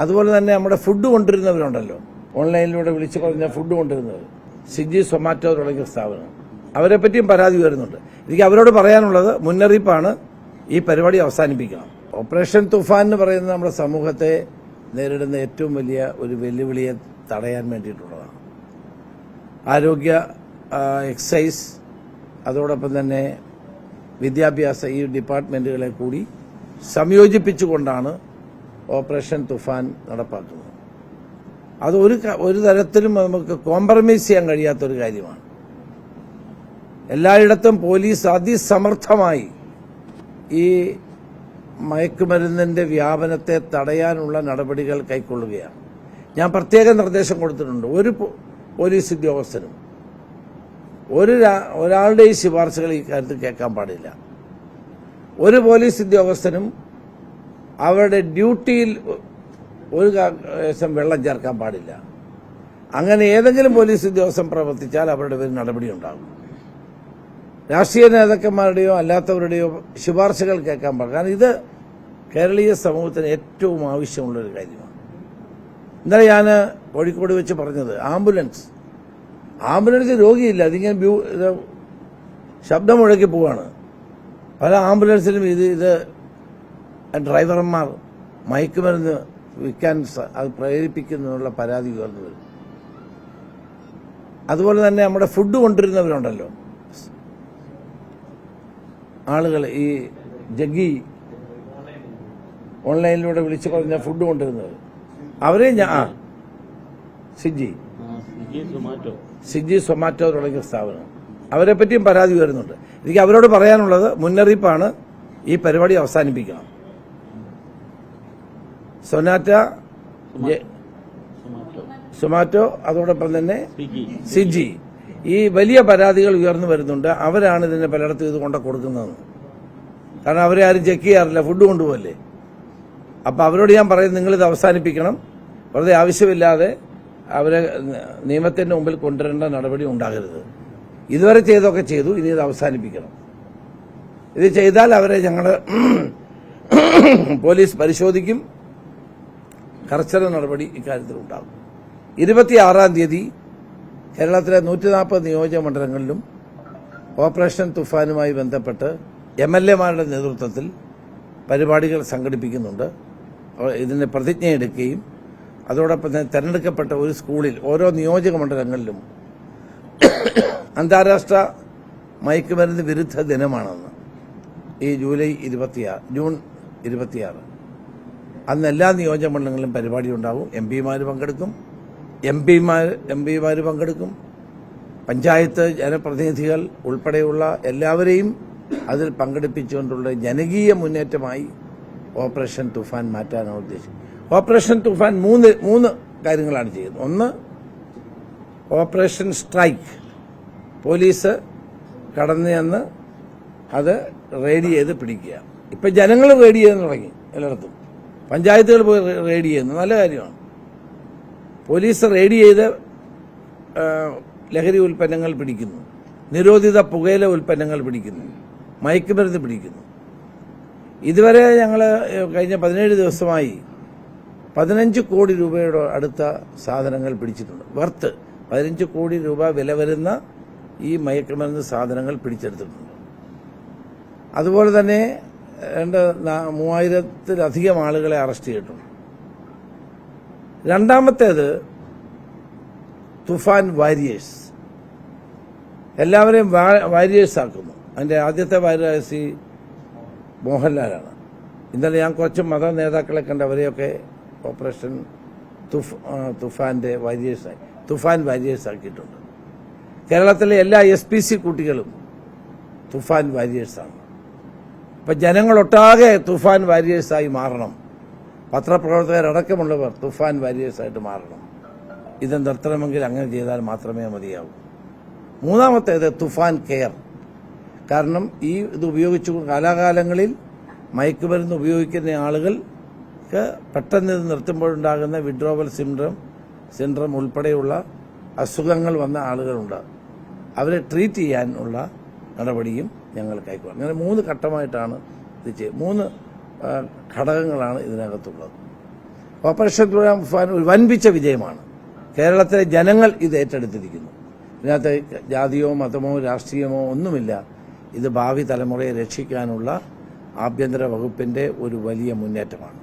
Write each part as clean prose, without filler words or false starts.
അതുപോലെ തന്നെ നമ്മുടെ ഫുഡ് കൊണ്ടുവരുന്നവരുണ്ടല്ലോ, ഓൺലൈനിലൂടെ വിളിച്ചു പറഞ്ഞ ഫുഡ് കൊണ്ടുവരുന്നവർ, സ്വിഗ്ഗി, സൊമാറ്റോ തുടങ്ങിയ സ്ഥാപനം, അവരെ പറ്റിയും പരാതി വരുന്നുണ്ട്. എനിക്ക് അവരോട് പറയാനുള്ളത് മുന്നറിയിപ്പാണ്, ഈ പരിപാടി അവസാനിപ്പിക്കണം. ഓപ്പറേഷൻ തുഫാൻ എന്ന് പറയുന്നത് നമ്മുടെ സമൂഹത്തെ നേരിടുന്ന ഏറ്റവും വലിയ ഒരു വെല്ലുവിളിയെ തടയാൻ വേണ്ടിയിട്ടുള്ളതാണ്. ആരോഗ്യ, എക്സൈസ്, അതോടൊപ്പം തന്നെ വിദ്യാഭ്യാസ ഈ ഡിപ്പാർട്ട്മെന്റുകളെ കൂടി സംയോജിപ്പിച്ചുകൊണ്ടാണ് ഓപ്പറേഷൻ തുഫാൻ നടപ്പാക്കുന്നത്. അത് ഒരു തരത്തിലും നമുക്ക് കോംപ്രമൈസ് ചെയ്യാൻ കഴിയാത്തൊരു കാര്യമാണ്. എല്ലായിടത്തും പോലീസ് അതിസമർത്ഥമായി ഈ മയക്കുമരുന്നിന്റെ വ്യാപനത്തെ തടയാനുള്ള നടപടികൾ കൈക്കൊള്ളുകയാണ്. ഞാൻ പ്രത്യേക നിർദ്ദേശം കൊടുത്തിട്ടുണ്ട്. ഒരു പോലീസ് ഉദ്യോഗസ്ഥനും ഒരാളുടെയും ശുപാർശകൾ ഈ കാര്യത്തിൽ കേൾക്കാൻ പാടില്ല. ഒരു പോലീസ് ഉദ്യോഗസ്ഥനും അവരുടെ ഡ്യൂട്ടിയിൽ ഒരു ശേഷം വെള്ളം ചേർക്കാൻ പാടില്ല. അങ്ങനെ ഏതെങ്കിലും പോലീസ് ഉദ്യോഗസ്ഥൻ പ്രവർത്തിച്ചാൽ അവരുടെ പേരിൽ നടപടി ഉണ്ടാകും. രാഷ്ട്രീയ നേതാക്കന്മാരുടെയോ അല്ലാത്തവരുടെയോ ശുപാർശകൾ കേൾക്കാൻ പാടില്ല. കാരണം ഇത് കേരളീയ സമൂഹത്തിന് ഏറ്റവും ആവശ്യമുള്ളൊരു കാര്യമാണ്. ഇന്നലെ ഞാൻ കോഴിക്കോട് വെച്ച് പറഞ്ഞത്, ആംബുലൻസ് രോഗിയില്ല, അതിങ്ങനെ ശബ്ദം മുഴക്കി പോവാണ്. പല ആംബുലൻസിലും ഇത് ഡ്രൈവർമാർ മയക്കുമരുന്ന് വിൽക്കാൻ അത് പ്രേരിപ്പിക്കുന്നതിനുള്ള പരാതി ഉയർന്നു വരും. അതുപോലെ തന്നെ നമ്മുടെ ഫുഡ് കൊണ്ടുവരുന്നവരുണ്ടല്ലോ, ആളുകൾ, ഈ ജഗ്ഗി, ഓൺലൈനിലൂടെ വിളിച്ചു പറഞ്ഞ ഫുഡ് കൊണ്ടുവരുന്നവർ, അവരെ സ്വിഗ്ഗി, സൊമാറ്റോ തുടങ്ങിയ സ്ഥാപനം, അവരെ പറ്റിയും പരാതി വരുന്നുണ്ട്. എനിക്ക് അവരോട് പറയാനുള്ളത് മുന്നറിയിപ്പാണ്, ഈ പരിപാടി അവസാനിപ്പിക്കണം. സൊമാറ്റോ, അതോടൊപ്പം തന്നെ സ്വിഗ്ഗി, ഈ വലിയ പരാതികൾ ഉയർന്നു വരുന്നുണ്ട്. അവരാണ് ഇതിനെ പലയിടത്തും ഇത് കൊണ്ട കൊടുക്കുന്നതെന്ന്. കാരണം അവരെ ആരും ചെക്ക് ചെയ്യാറില്ല, ഫുഡ് കൊണ്ടുപോകല്ലേ. അപ്പൊ അവരോട് ഞാൻ പറയും, നിങ്ങളിത് അവസാനിപ്പിക്കണം. വെറുതെ ആവശ്യമില്ലാതെ അവരെ നിയമത്തിന്റെ മുമ്പിൽ കൊണ്ടുവരേണ്ട നടപടി ഉണ്ടാകരുത്. ഇതുവരെ ചെയ്തൊക്കെ ചെയ്തു, ഇനി ഇത് അവസാനിപ്പിക്കണം. ഇത് ചെയ്താൽ അവരെ ഞങ്ങളുടെ പോലീസ് പരിശോധിക്കും, കർശന നടപടി ഇക്കാര്യത്തിൽ ഉണ്ടാകും. 26-ാം തീയതി കേരളത്തിലെ 140 നിയോജക മണ്ഡലങ്ങളിലും ഓപ്പറേഷൻ തുഫാനുമായി ബന്ധപ്പെട്ട് MLA-മാരുടെ നേതൃത്വത്തിൽ പരിപാടികൾ സംഘടിപ്പിക്കുന്നുണ്ട്. ഇതിന് പ്രതിജ്ഞയെടുക്കുകയും അതോടൊപ്പം തന്നെ തെരഞ്ഞെടുക്കപ്പെട്ട ഒരു സ്കൂളിൽ ഓരോ നിയോജക മണ്ഡലങ്ങളിലും അന്താരാഷ്ട്ര മയക്കുമരുന്ന് വിരുദ്ധ ദിനമാണെന്ന്, ഈ ജൂൺ 26 അന്ന് എല്ലാ നിയോജക മണ്ഡലങ്ങളിലും പരിപാടി ഉണ്ടാകും. MP-മാർ പങ്കെടുക്കും, പഞ്ചായത്ത് ജനപ്രതിനിധികൾ ഉൾപ്പെടെയുള്ള എല്ലാവരെയും അതിൽ പങ്കെടുപ്പിച്ചുകൊണ്ടുള്ള ജനകീയ മുന്നേറ്റമായി ഓപ്പറേഷൻ തുഫാൻ മാറ്റാനാണ് ഉദ്ദേശിച്ചത്. ഓപ്പറേഷൻ തുഫാൻ മൂന്ന് കാര്യങ്ങളാണ് ചെയ്യുന്നത്. ഒന്ന്, ഓപ്പറേഷൻ സ്ട്രൈക്ക്, പോലീസ് കടന്നു ചെന്ന് അത് റെയ്ഡ് ചെയ്ത് പിടിക്കുക. ഇപ്പൊ ജനങ്ങൾ റെയ്ഡ് ചെയ്യാൻ തുടങ്ങി, എല്ലായിടത്തും പഞ്ചായത്തുകൾ പോയി റെയ്ഡ് ചെയ്യുന്നു, നല്ല കാര്യമാണ്. പോലീസ് റെയ്ഡ് ചെയ്ത് ലഹരി ഉൽപ്പന്നങ്ങൾ പിടിക്കുന്നു, നിരോധിത പുകയില ഉൽപ്പന്നങ്ങൾ പിടിക്കുന്നു, മയക്കുമരുന്ന് പിടിക്കുന്നു. ഇതുവരെ ഞങ്ങൾ കഴിഞ്ഞ 17 ദിവസമായി 15 കോടി രൂപയുടെ അടുത്ത സാധനങ്ങൾ പിടിച്ചിട്ടുണ്ട്. വർത്ത് 15 കോടി രൂപ വില വരുന്ന ഈ മയക്കുമരുന്ന് സാധനങ്ങൾ പിടിച്ചെടുത്തിട്ടുണ്ട്. അതുപോലെ തന്നെ 3000-ത്തിലധികം ആളുകളെ അറസ്റ്റ് ചെയ്തിട്ടുണ്ട്. രണ്ടാമത്തേത് തുഫാൻ വാരിയേഴ്സ്, എല്ലാവരെയും വാരിയേഴ്സ് ആക്കുന്നു. അതിന്റെ ആദ്യത്തെ വാരിയേഴ്സ് മോഹൻലാലാണ്. ഇന്നലെ ഞാൻ കുറച്ച് മത നേതാക്കളെ കണ്ട് അവരെയൊക്കെ ഓപ്പറേഷൻ തുഫാന്റെ തുഫാൻ വാരിയേഴ്സ് ആക്കിയിട്ടുണ്ട്. കേരളത്തിലെ എല്ലാ SPC കുട്ടികളും തുഫാൻ വാരിയേഴ്സാണ്. ഇപ്പൊ ജനങ്ങളൊട്ടാകെ തുഫാൻ വാരിയേഴ്സായി മാറണം. പത്രപ്രവർത്തകരടക്കമുള്ളവർ തുഫാൻ വാരിയേഴ്സായിട്ട് മാറണം. ഇത് നിർത്തണമെങ്കിൽ അങ്ങനെ ചെയ്താൽ മാത്രമേ മതിയാവൂ. മൂന്നാമത്തേത് തുഫാൻ കെയർ. കാരണം ഇത് ഉപയോഗിച്ചു കാലാകാലങ്ങളിൽ മയക്കുമരുന്ന് ഉപയോഗിക്കുന്ന ആളുകൾക്ക് പെട്ടെന്ന് ഇത് നിർത്തുമ്പോഴുണ്ടാകുന്ന വിഡ്രോവൽ സിൻഡ്രം ഉൾപ്പെടെയുള്ള അസുഖങ്ങൾ വന്ന ആളുകളുണ്ട്. അവരെ ട്രീറ്റ് ചെയ്യാനുള്ള നടപടിയും ഞങ്ങൾ കൈക്കൊള്ളും. അങ്ങനെ 3 ഘട്ടമായിട്ടാണ് ഇത് 3 ഘടകങ്ങളാണ് ഇതിനകത്തുള്ളത്. ഓപ്പറേഷൻ തുഫാൻ ഒരു വൻപിച്ച വിജയമാണ്. കേരളത്തിലെ ജനങ്ങൾ ഇത് ഏറ്റെടുത്തിരിക്കുന്നു. ഇതിനകത്ത് ജാതിയോ മതമോ രാഷ്ട്രീയമോ ഒന്നുമില്ല. ഇത് ഭാവി തലമുറയെ രക്ഷിക്കാനുള്ള ആഭ്യന്തര വകുപ്പിന്റെ ഒരു വലിയ മുന്നേറ്റമാണ്.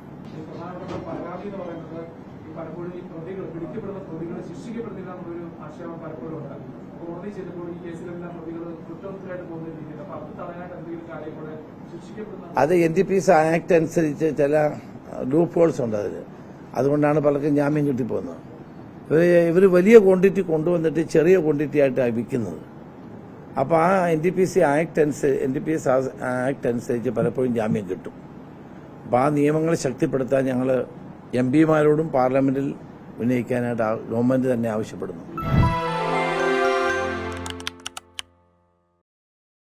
അത് NDPS ആക്ട് അനുസരിച്ച് ചില ലൂപ്പ് ഹോൾസ് ഉണ്ട് അതിൽ. അതുകൊണ്ടാണ് പലർക്കും ജാമ്യം കിട്ടിപ്പോകുന്നത്. ഇവർ വലിയ ക്വാണ്ടിറ്റി കൊണ്ടുവന്നിട്ട് ചെറിയ ക്വാണ്ടിറ്റി ആയിട്ടാണ് വിൽക്കുന്നത്. അപ്പോൾ ആ NDPS ആക്ട് അനുസരിച്ച് പലപ്പോഴും ജാമ്യം കിട്ടും. അപ്പോൾ ആ നിയമങ്ങൾ ശക്തിപ്പെടുത്താൻ ഞങ്ങൾ MP മാരോടും പാർലമെന്റിൽ ഉന്നയിക്കാനായിട്ട് ഗവൺമെന്റ് തന്നെ ആവശ്യപ്പെടുന്നു.